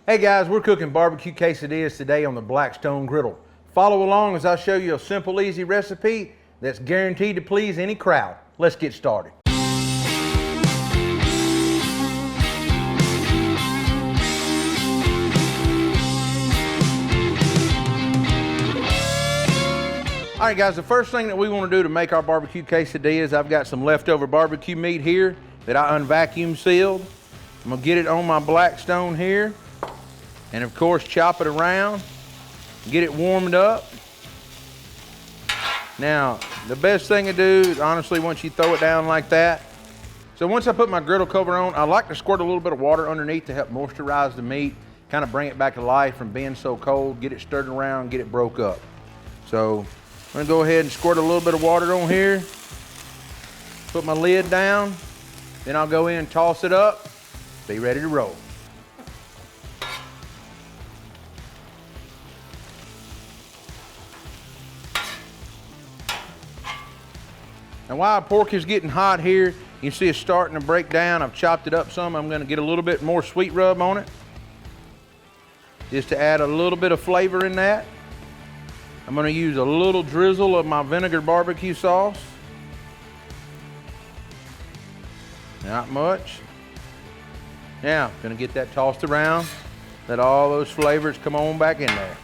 Hey guys, we're cooking barbecue quesadillas today on the Blackstone griddle. Follow along as I show you a simple, easy recipe that's guaranteed to please any crowd. Let's get started. All right guys, the first thing that we want to do to make our barbecue quesadillas, I've got some leftover barbecue meat here that I unvacuum sealed. I'm gonna get it on my Blackstone here. And of course, chop it around, get it warmed up. Now, the best thing to do is honestly, once you throw it down like that. So once I put my griddle cover on, I like to squirt a little bit of water underneath to help moisturize the meat, kind of bring it back to life from being so cold, get it stirred around, get it broke up. So I'm gonna go ahead and squirt a little bit of water on here, put my lid down, then I'll go in, toss it up, be ready to roll. Now while our pork is getting hot here, you can see it's starting to break down. I've chopped it up some. I'm gonna get a little bit more sweet rub on it, just to add a little bit of flavor in that. I'm gonna use a little drizzle of my vinegar barbecue sauce. Not much. Now, gonna get that tossed around, let all those flavors come on back in there.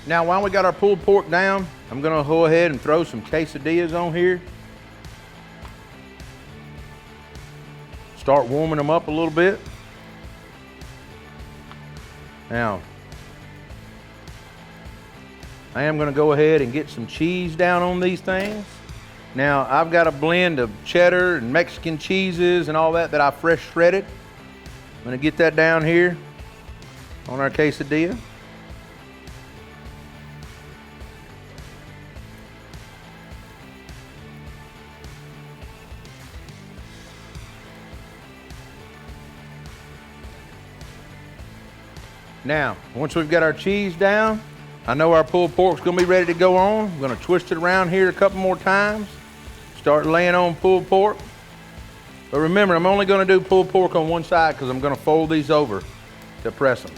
Now, while we got our pulled pork down, I'm gonna go ahead and throw some quesadillas on here. Start warming them up a little bit. Now, I am gonna go ahead and get some cheese down on these things. Now, I've got a blend of cheddar and Mexican cheeses and all that I fresh shredded. I'm gonna get that down here on our quesadilla. Now, once we've got our cheese down, I know our pulled pork's gonna be ready to go on. I'm gonna twist it around here a couple more times. Start laying on pulled pork. But remember, I'm only gonna do pulled pork on one side because I'm gonna fold these over to press them.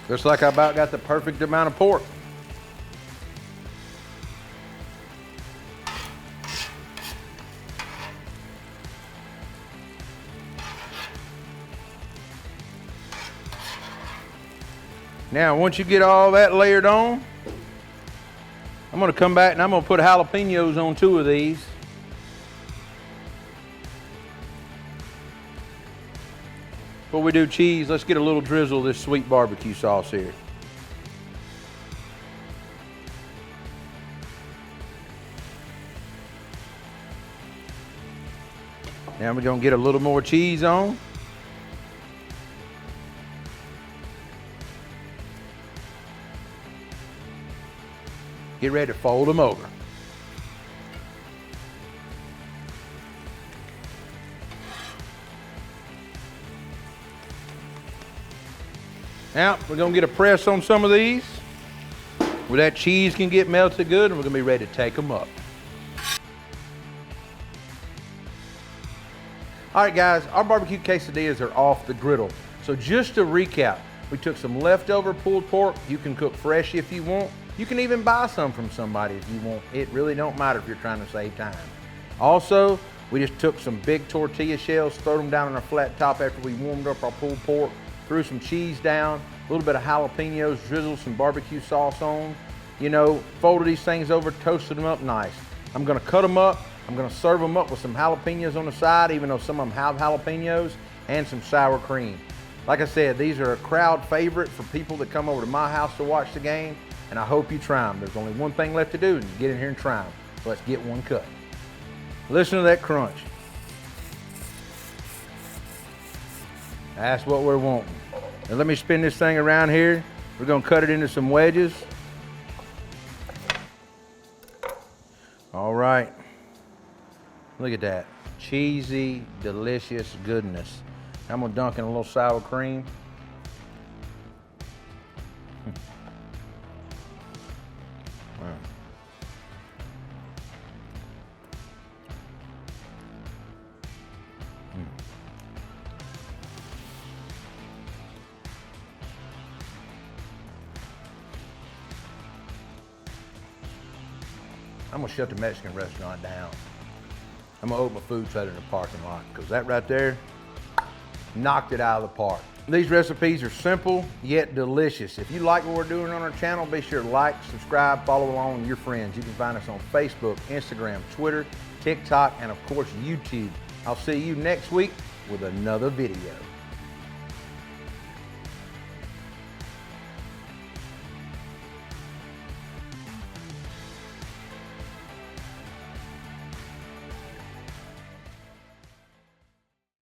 Looks like I about got the perfect amount of pork. Now, once you get all that layered on, I'm gonna come back and I'm gonna put jalapenos on 2 of these. Before we do cheese, let's get a little drizzle of this sweet barbecue sauce here. Now we're gonna get a little more cheese on. Get ready to fold them over. Now, we're gonna get a press on some of these where that cheese can get melted good, and we're gonna be ready to take them up. All right guys, our barbecue quesadillas are off the griddle. So just to recap, we took some leftover pulled pork. You can cook fresh if you want. You can even buy some from somebody if you want. It really don't matter if you're trying to save time. Also, we just took some big tortilla shells, threw them down on our flat top after we warmed up our pulled pork, threw some cheese down, a little bit of jalapenos, drizzled some barbecue sauce on, you know, folded these things over, toasted them up nice. I'm gonna cut them up. I'm gonna serve them up with some jalapenos on the side, even though some of them have jalapenos, and some sour cream. Like I said, these are a crowd favorite for people that come over to my house to watch the game, and I hope you try them. There's only one thing left to do, and get in here and try them. So let's get one cut. Listen to that crunch. That's what we're wanting. Now let me spin this thing around here. We're gonna cut it into some wedges. All right. Look at that. Cheesy, delicious goodness. I'm gonna dunk in a little sour cream. Wow. I'm gonna shut the Mexican restaurant down. I'm gonna open a food trailer in the parking lot, because that right there knocked it out of the park. These recipes are simple yet delicious. If you like what we're doing on our channel, be sure to like, subscribe, follow along with your friends. You can find us on Facebook, Instagram, Twitter, TikTok, and of course YouTube. I'll see you next week with another video.